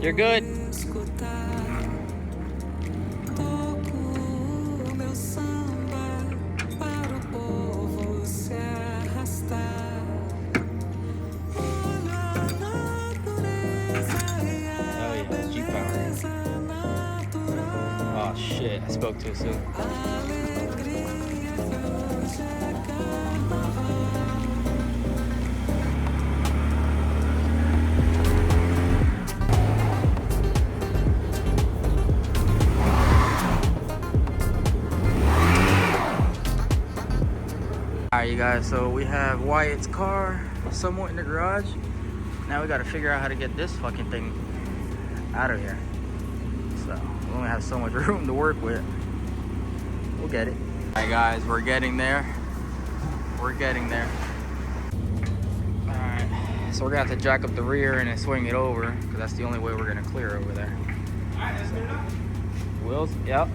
You're good. Oh yeah, G-Power. Oh shit, I spoke too soon. Alright you guys, so we have Wyatt's car somewhat in the garage. Now we gotta figure out how to get this fucking thing out of here. So we only have so much room to work with. We'll get it. Alright guys, we're getting there. We're getting there. Alright, so we're gonna have to jack up the rear and then swing it over, because that's the only way we're gonna clear over there. Alright, let's do it. Wheels? Yep.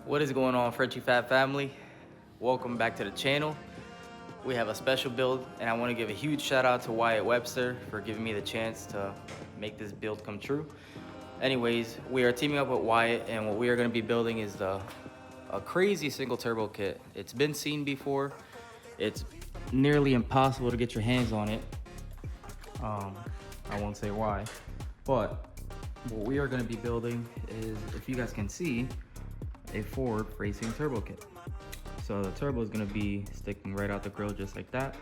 What is going on, Frenchy Fab family? Welcome back to the channel. We have a special build, and I want to give a huge shout out to Wyatt Webster for giving me the chance to make this build come true. Anyways, we are teaming up with Wyatt, and what we are going to be building is a crazy single turbo kit. It's been seen before. It's nearly impossible to get your hands on it. I won't say why, but what we are going to be building is, if you guys can see, a forward facing turbo kit. So the turbo is going to be sticking right out the grill just like that.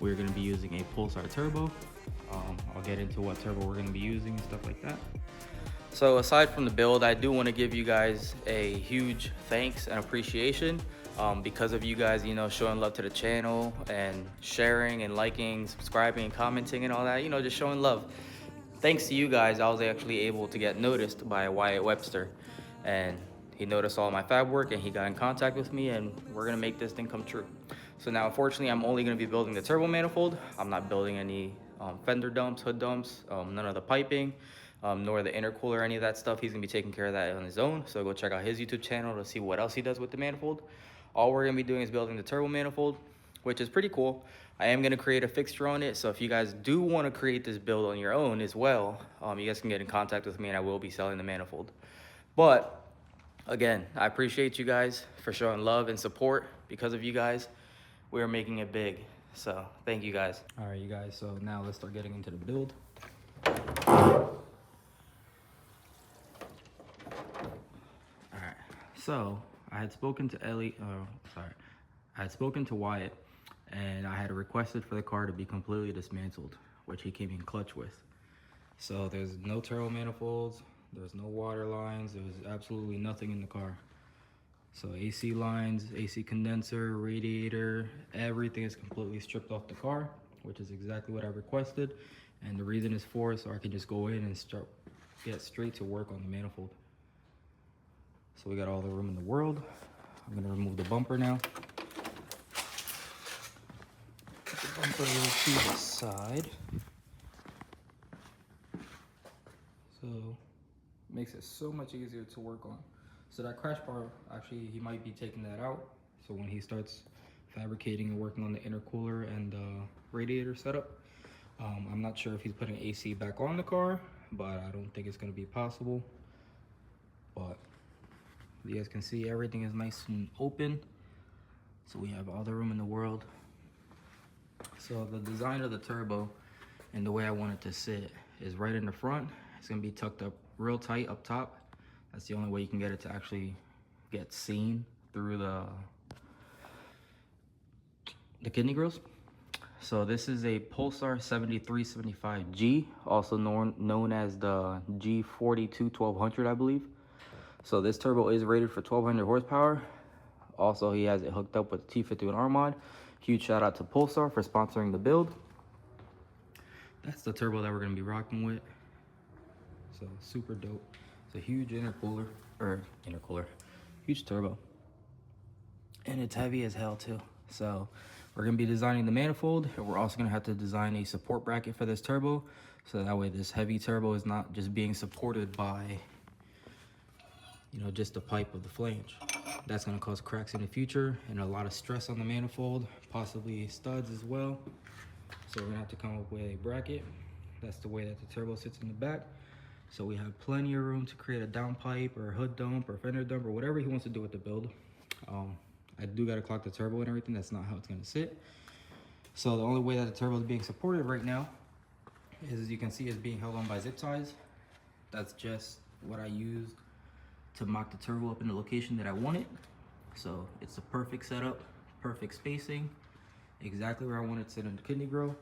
We're going to be using a Pulsar turbo. I'll get into what turbo we're going to be using and stuff like that. So aside from the build, I do want to give you guys a huge thanks and appreciation because of you guys, you know, showing love to the channel and sharing and liking, subscribing and commenting and all that, you know, just showing love. Thanks to you guys, I was actually able to get noticed by Wyatt Webster, and he noticed all my fab work and he got in contact with me, and we're gonna make this thing come true. So now, unfortunately, I'm only gonna be building the turbo manifold. I'm not building any fender dumps, hood dumps, none of the piping, nor the intercooler, any of that stuff. He's gonna be taking care of that on his own. So go check out his YouTube channel to see what else he does with the manifold. All we're gonna be doing is building the turbo manifold, which is pretty cool. I am gonna create a fixture on it. So if you guys do wanna create this build on your own as well, you guys can get in contact with me, and I will be selling the manifold. But again, I appreciate you guys for showing love and support. Because of you guys, we're making it big. So thank you guys. All right, you guys, so now let's start getting into the build. All right, so I had spoken to I had spoken to Wyatt, and I had requested for the car to be completely dismantled, which he came in clutch with. So there's no turbo manifolds, there's no water lines, there's absolutely nothing in the car. So AC lines, AC condenser, radiator, everything is completely stripped off the car, which is exactly what I requested. And the reason is so I can just go in and get straight to work on the manifold. So we got all the room in the world. I'm gonna remove the bumper now. Put the bumper to the side. So makes it so much easier to work on. So that crash bar, actually, he might be taking that out. So when he starts fabricating and working on the intercooler and the radiator setup, I'm not sure if he's putting AC back on the car, but I don't think it's gonna be possible. But you guys can see everything is nice and open. So we have all the room in the world. So the design of the turbo and the way I want it to sit is right in the front. It's gonna be tucked up real tight up top. That's the only way you can get it to actually get seen through the kidney grills. So this is a Pulsar 7375G, also known as the G42 1200, I believe. So this turbo is rated for 1200 horsepower. Also, he has it hooked up with T51R mod. Huge shout out to Pulsar for sponsoring the build. That's the turbo that we're gonna be rocking with. So super dope. It's a huge intercooler. or intercooler, huge turbo. And it's heavy as hell too. So we're gonna be designing the manifold, and we're also gonna have to design a support bracket for this turbo. So that way this heavy turbo is not just being supported by, you know, just the pipe of the flange. That's gonna cause cracks in the future and a lot of stress on the manifold, possibly studs as well. So we're gonna have to come up with a bracket. That's the way that the turbo sits in the back. So we have plenty of room to create a downpipe or a hood dump or fender dump or whatever he wants to do with the build. I do gotta clock the turbo and everything. That's not how it's gonna sit. So the only way that the turbo is being supported right now is, as you can see, is being held on by zip ties. That's just what I used to mock the turbo up in the location that I want it. So it's a perfect setup, perfect spacing, exactly where I want it to sit in the kidney grill.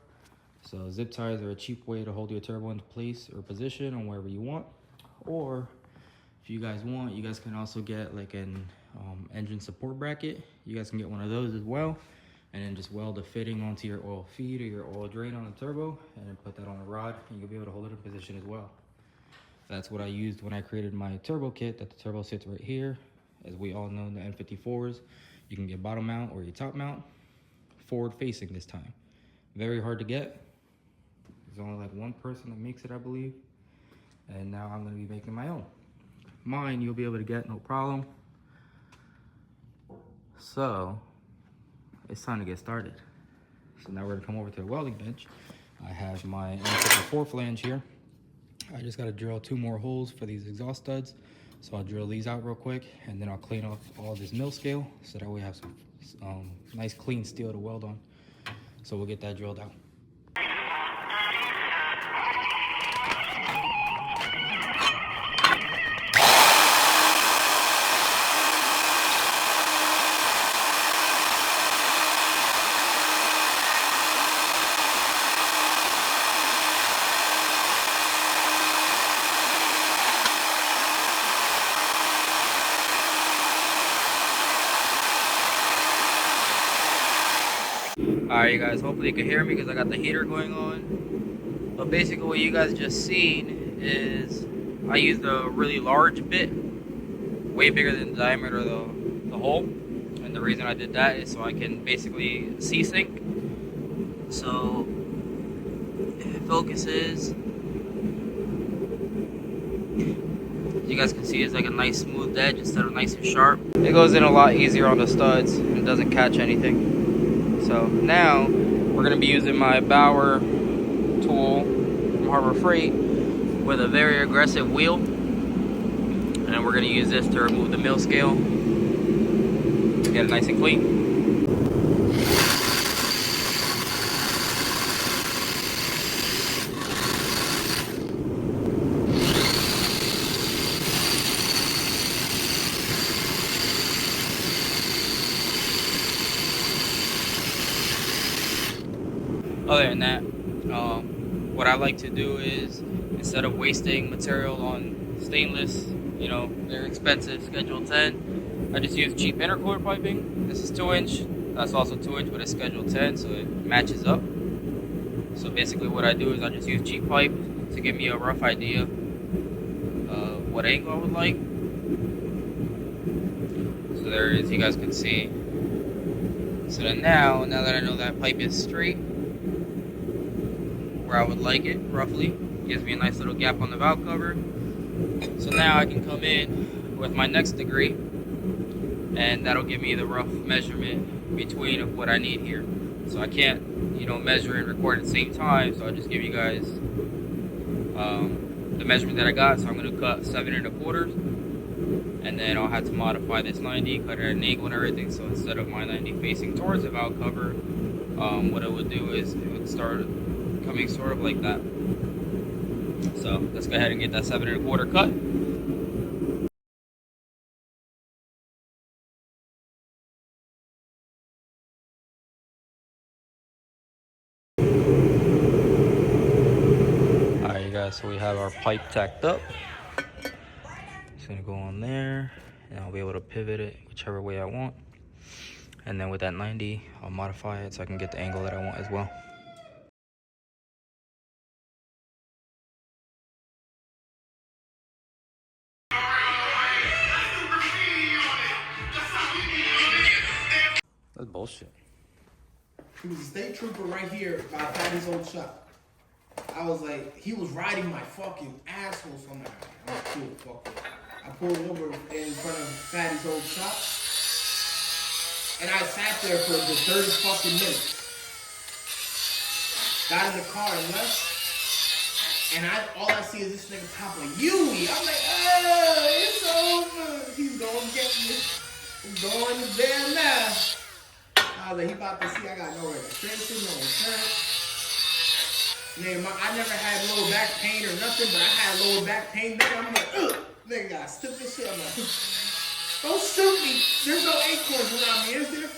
So zip ties are a cheap way to hold your turbo into place or position on wherever you want. Or if you guys want, you guys can also get like an engine support bracket. You guys can get one of those as well, and then just weld a fitting onto your oil feed or your oil drain on the turbo, and then put that on a rod, and you'll be able to hold it in position as well. That's what I used when I created my turbo kit, that the turbo sits right here. As we all know, in the N54s, you can get bottom mount or your top mount, forward facing this time. Very hard to get. There's only like one person that makes it, I believe. And now I'm gonna be making my own. Mine you'll be able to get, no problem. So it's time to get started. So now we're gonna come over to the welding bench. I have my N54 flange here. I just gotta drill 2 more holes for these exhaust studs. So I'll drill these out real quick, and then I'll clean off all this mill scale so that we have some nice clean steel to weld on. So we'll get that drilled out. Alright, you guys, hopefully you can hear me because I got the heater going on. But basically what you guys just seen is I used a really large bit, way bigger than the diameter of the hole. And the reason I did that is so I can basically C-sync. So if it focuses, you guys can see it's like a nice smooth edge instead of nice and sharp. It goes in a lot easier on the studs and it doesn't catch anything. So now we're gonna be using my Bauer tool from Harbor Freight with a very aggressive wheel, and we're gonna use this to remove the mill scale, get it nice and clean. Other than that, what I like to do is, instead of wasting material on stainless, you know, they're expensive, Schedule 10, I just use cheap intercooler piping. This is 2-inch, that's also 2-inch, but it's Schedule 10, so it matches up. So basically what I do is I just use cheap pipe to give me a rough idea of what angle I would like. So there it is, you guys can see. So then now that I know that pipe is straight, where I would like it, roughly. Gives me a nice little gap on the valve cover. So now I can come in with my next degree, and that'll give me the rough measurement between of what I need here. So I can't, you know, measure and record at the same time, so I'll just give you guys the measurement that I got. So I'm gonna cut 7 1/4, and then I'll have to modify this 90, cut it at an angle and everything. So instead of my 90 facing towards the valve cover, what it would do is it would start coming sort of like that. So let's go ahead and get that 7 1/4 cut. Alright you guys, so we have our pipe tacked up. It's gonna go on there, and I'll be able to pivot it whichever way I want. And then with that 90, I'll modify it so I can get the angle that I want as well. That's bullshit. He was a state trooper right here by Patty's old shop. I was like, he was riding my fucking asshole somehow. I'm cool, fuck it. I pulled over in front of Fatty's old shop, and I sat there for the 30 fucking minutes. Got in the car and left, and all I see is this nigga top of hugeee. I'm like, oh, it's over. He's gonna get me. I'm going to jail now. I was like, he about to see I got no registration, no insurance. Nigga, I never had lower back pain or nothing, but I had lower back pain. Nigga, I'm like, ugh. Nigga got stupid shit. I'm like, don't shoot me. There's no acorns around me, is there?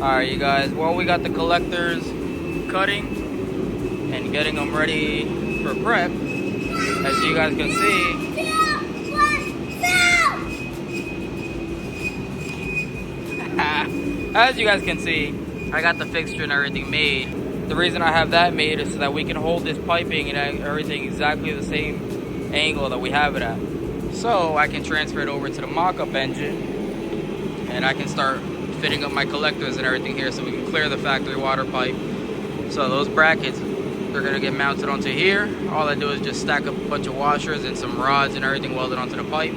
Alright, you guys, well, we got the collectors cutting and getting them ready for prep. As you guys can see, I got the fixture and everything made. The reason I have that made is so that we can hold this piping and everything exactly the same angle that we have it at. So I can transfer it over to the mock-up engine and I can start fitting up my collectors and everything here so we can clear the factory water pipe. So those brackets, they're gonna get mounted onto here. All I do is just stack up a bunch of washers and some rods and everything welded onto the pipe.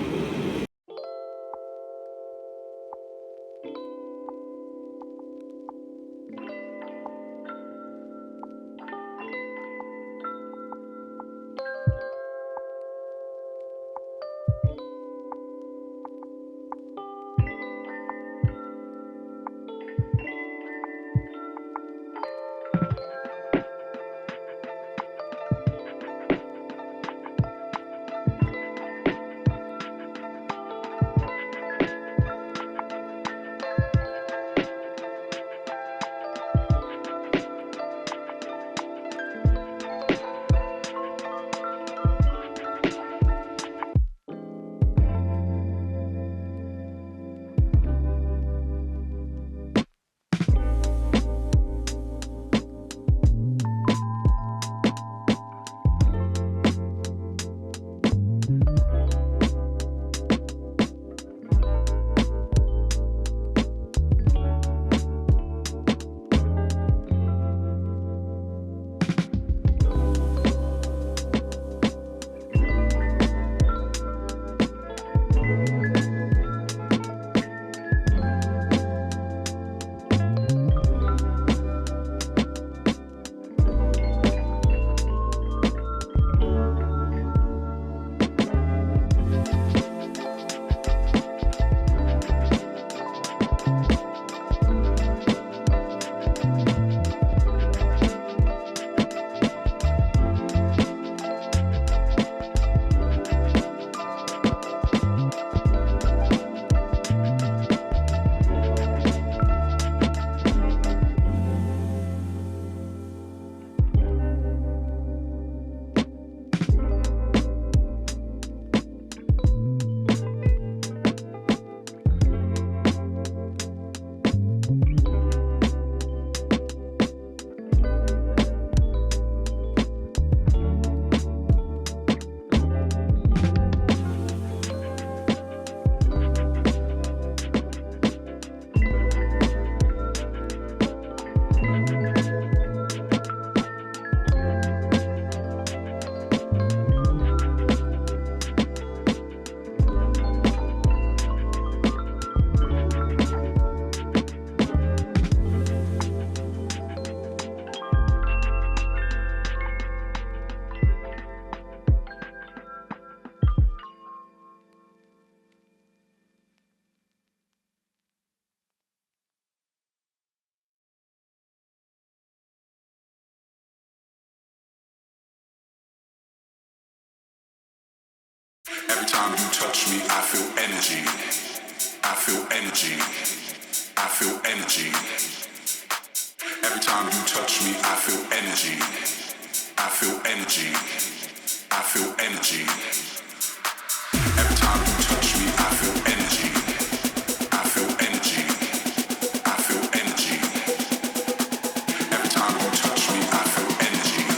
Every time you touch me, I feel energy. I feel energy. I feel energy. Every time you touch me, I feel energy. I feel energy. I feel energy. Every time you touch me, I feel energy. I feel energy. I feel energy. Every time you touch me, I feel energy.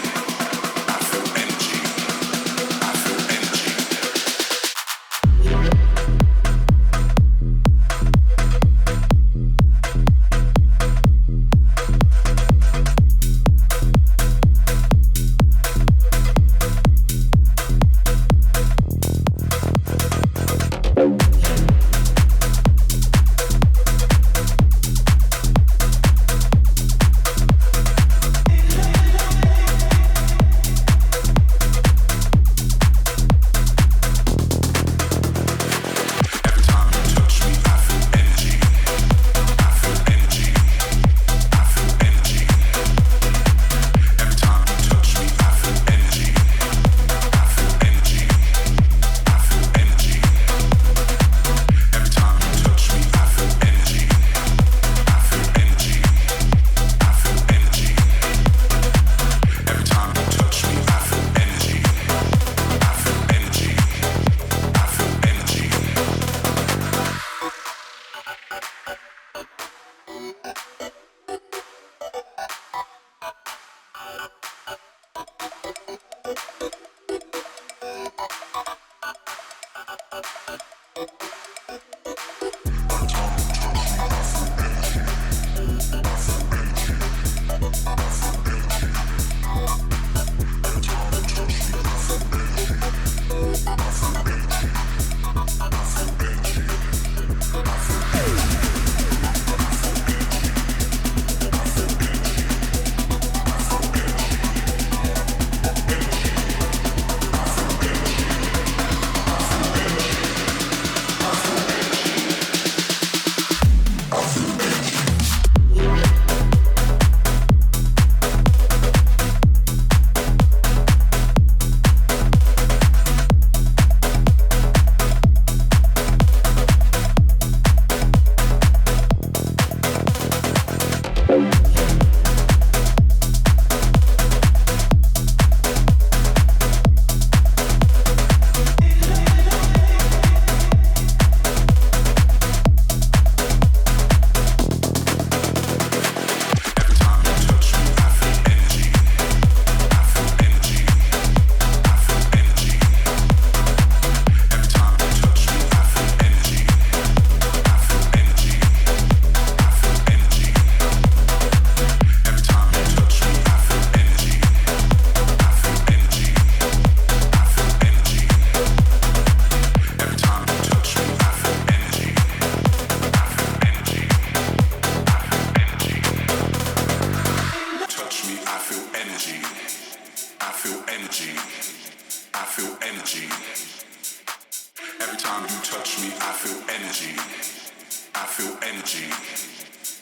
I feel energy.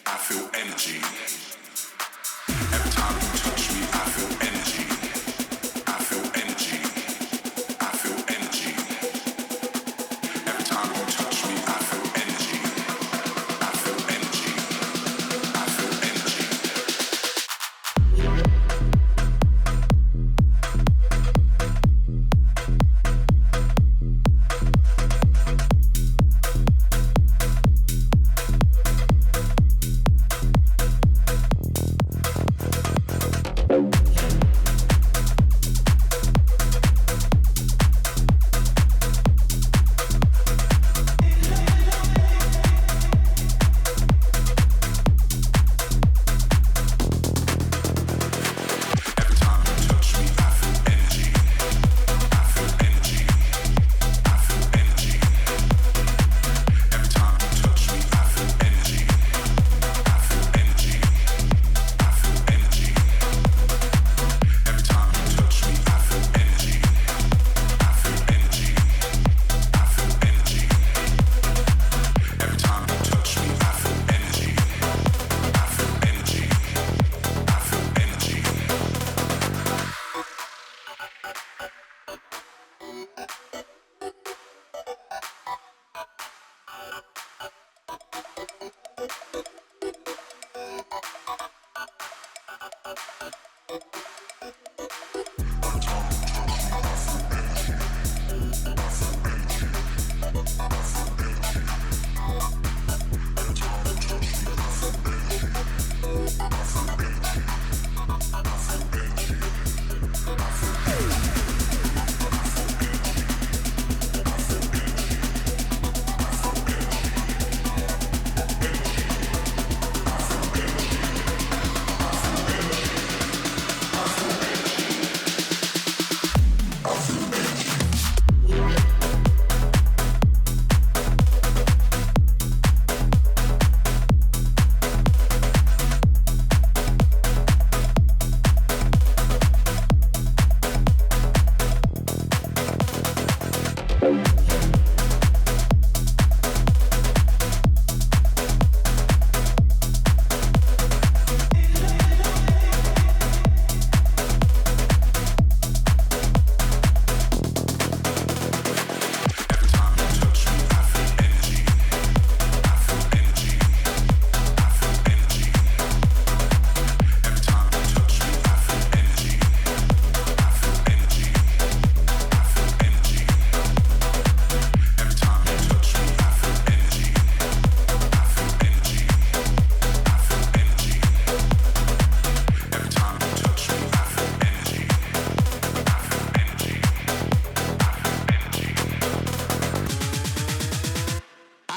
I feel energy.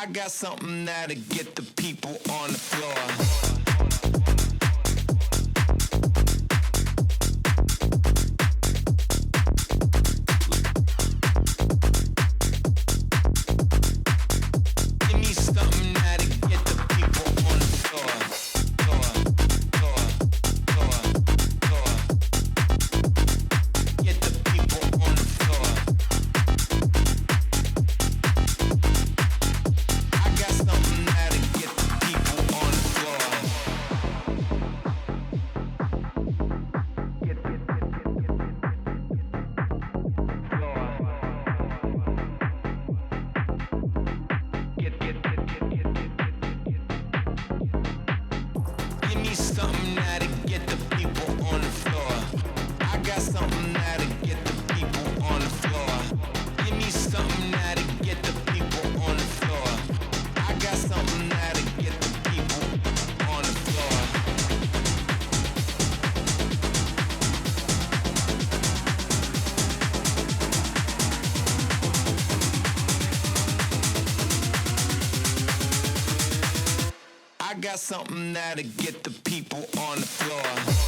I got something that'll get the people on the floor. I got something that'll get the people on the floor. I got something that'll get the people on the floor.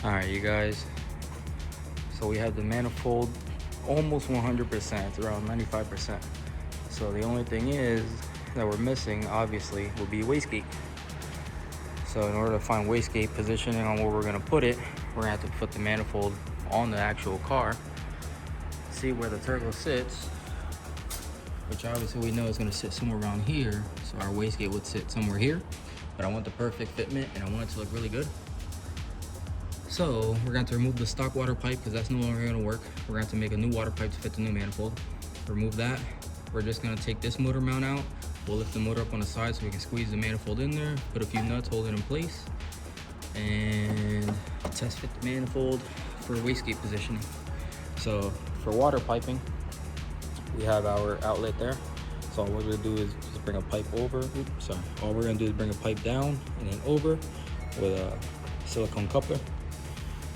All right, you guys. So we have the manifold almost 100%. It's around 95%. So the only thing is that we're missing, obviously, will be wastegate. So in order to find wastegate positioning on where we're gonna put it, we're gonna have to put the manifold on the actual car, see where the turbo sits, which obviously we know is gonna sit somewhere around here. So our wastegate would sit somewhere here, but I want the perfect fitment and I want it to look really good. So we're going to remove the stock water pipe because that's no longer going to work. We're going to have to make a new water pipe to fit the new manifold. Remove that. We're just going to take this motor mount out. We'll lift the motor up on the side so we can squeeze the manifold in there, put a few nuts, hold it in place, and test fit the manifold for wastegate positioning. So for water piping, we have our outlet there. So all we're going to do is just bring a pipe over. All we're going to do is bring a pipe down and then over with a silicone coupler.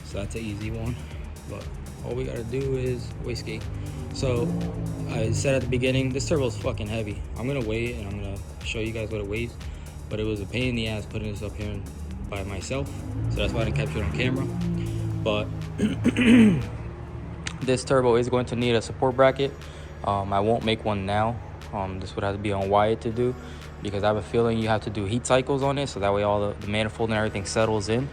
So that's an easy one, but all we gotta do is wastegate. So I said at the beginning, this turbo is fucking heavy. I'm gonna weigh it and I'm gonna show you guys what it weighs, but it was a pain in the ass putting this up here by myself. So that's why I didn't capture it on camera. But this turbo is going to need a support bracket. I won't make one now. This would have to be on Wyatt to do, because I have a feeling you have to do heat cycles on it, so that way all the manifold and everything settles in.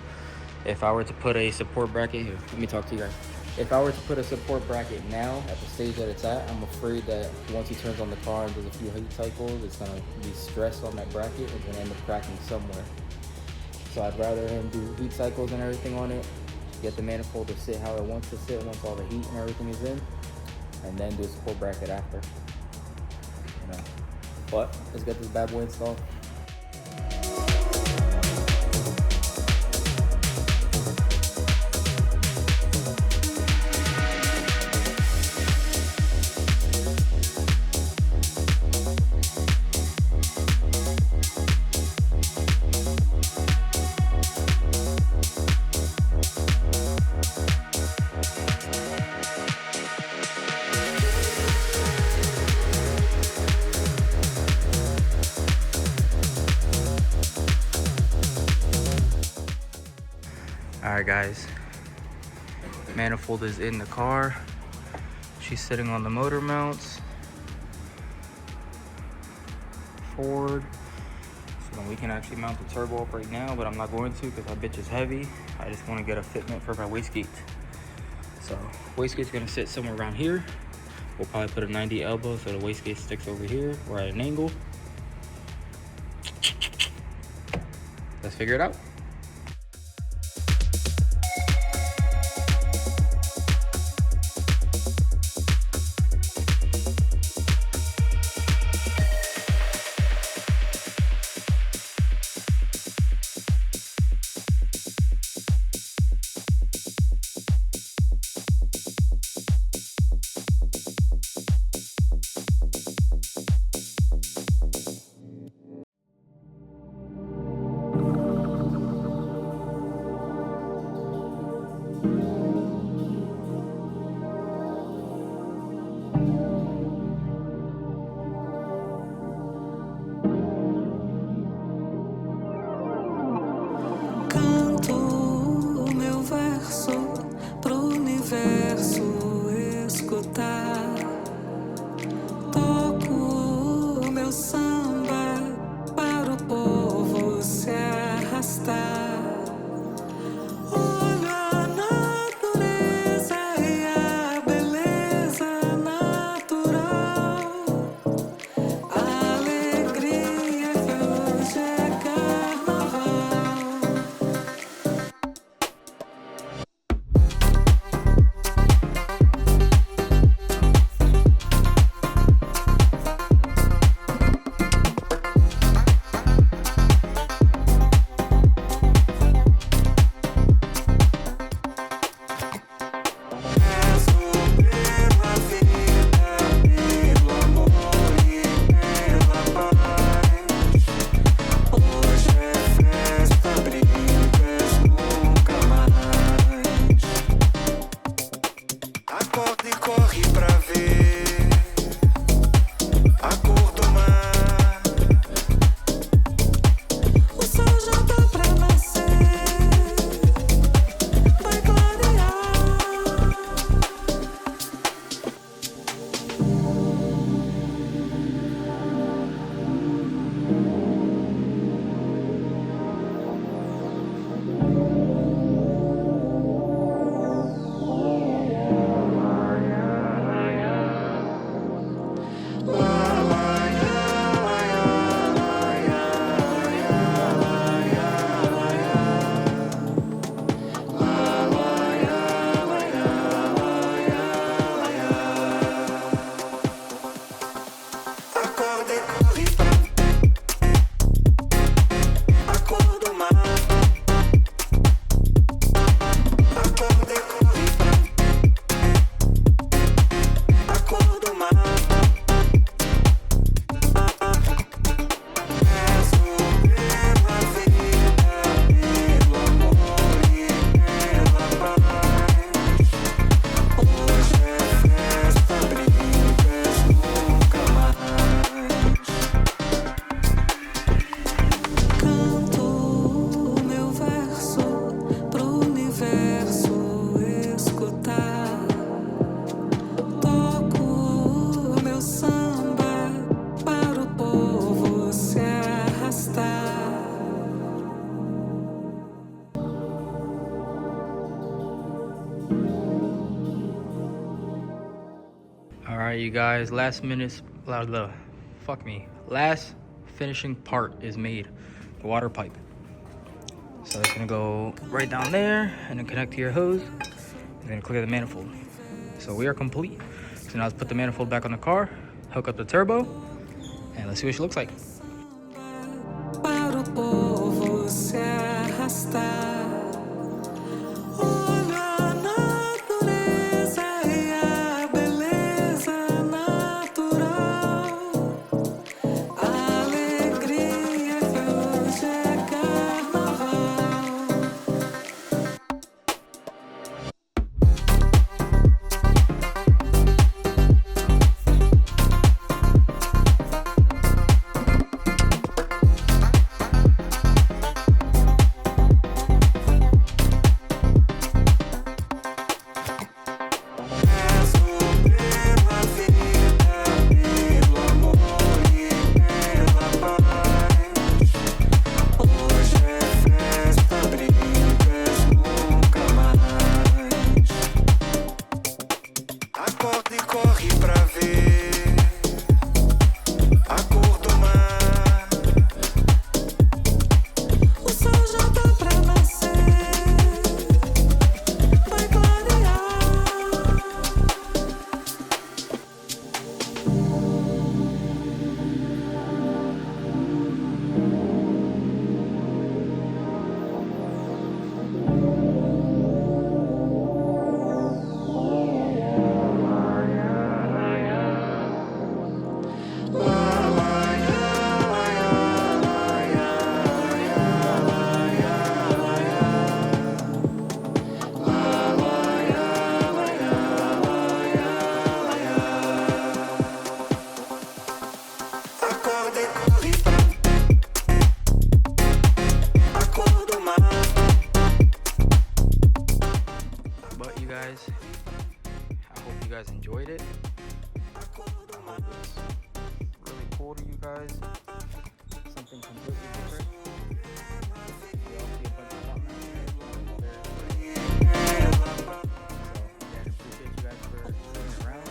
If I were to put a support bracket here, let me talk to you guys. If I were to put a support bracket now at the stage that it's at, I'm afraid that once he turns on the car and does a few heat cycles, it's gonna be stressed on that bracket and gonna end up cracking somewhere. So I'd rather him do heat cycles and everything on it, get the manifold to sit how it wants to sit once all the heat and everything is in, and then do a support bracket after. You know. But let's get this bad boy installed. Alright guys, manifold is in the car. She's sitting on the motor mounts. Forward. So we can actually mount the turbo up right now, but I'm not going to because that bitch is heavy. I just want to get a fitment for my wastegate. So wastegate's gonna sit somewhere around here. We'll probably put a 90 elbow so the wastegate sticks over here. We're at an angle. Let's figure it out. Alright, you guys, last finishing part is made, the water pipe. So it's gonna go right down there and then connect to your hose and then clear the manifold. So we are complete. So now let's put the manifold back on the car, hook up the turbo, and let's see what she looks like. Para o povo se arrastar. Olha a natureza e a beleza natural. A alegria que hoje é carnaval. But you guys, I hope you guys enjoyed it. I hope it's really cool to you guys. Something completely different. We all see a bunch of top so again, appreciate you guys for sticking around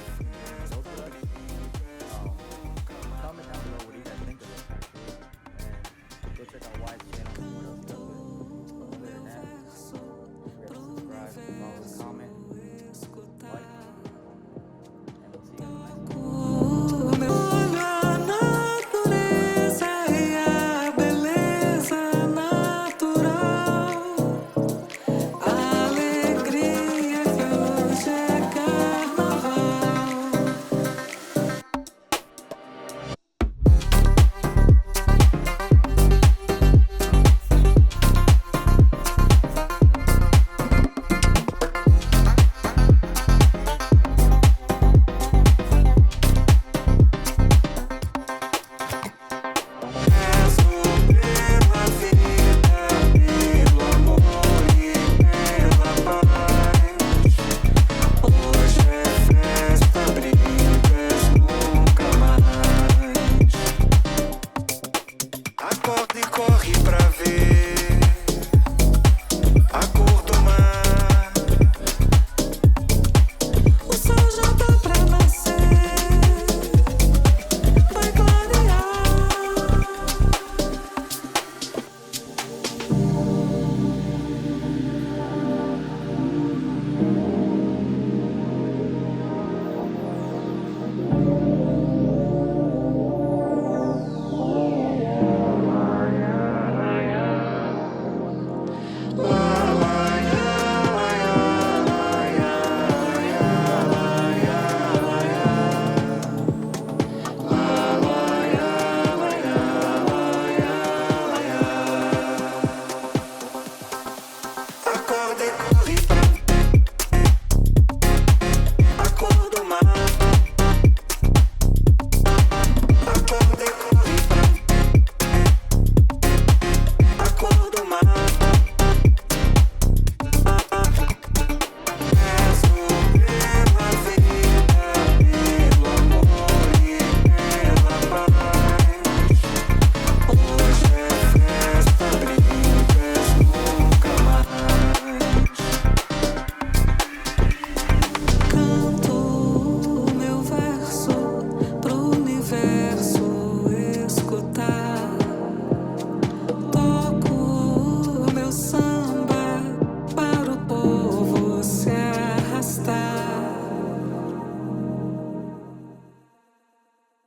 and both of us. Comment down below what you guys think of this actually. And go check out Wyatt's channel and what else he does with other than that. Subscribe, follow, comment, like, and we'll see you in the next one. Olha a natureza e a beleza natural. A alegria que hoje é carnaval. Acorda e corre pra ver a cor do mar. O sol já tá pra nascer, vai clarear.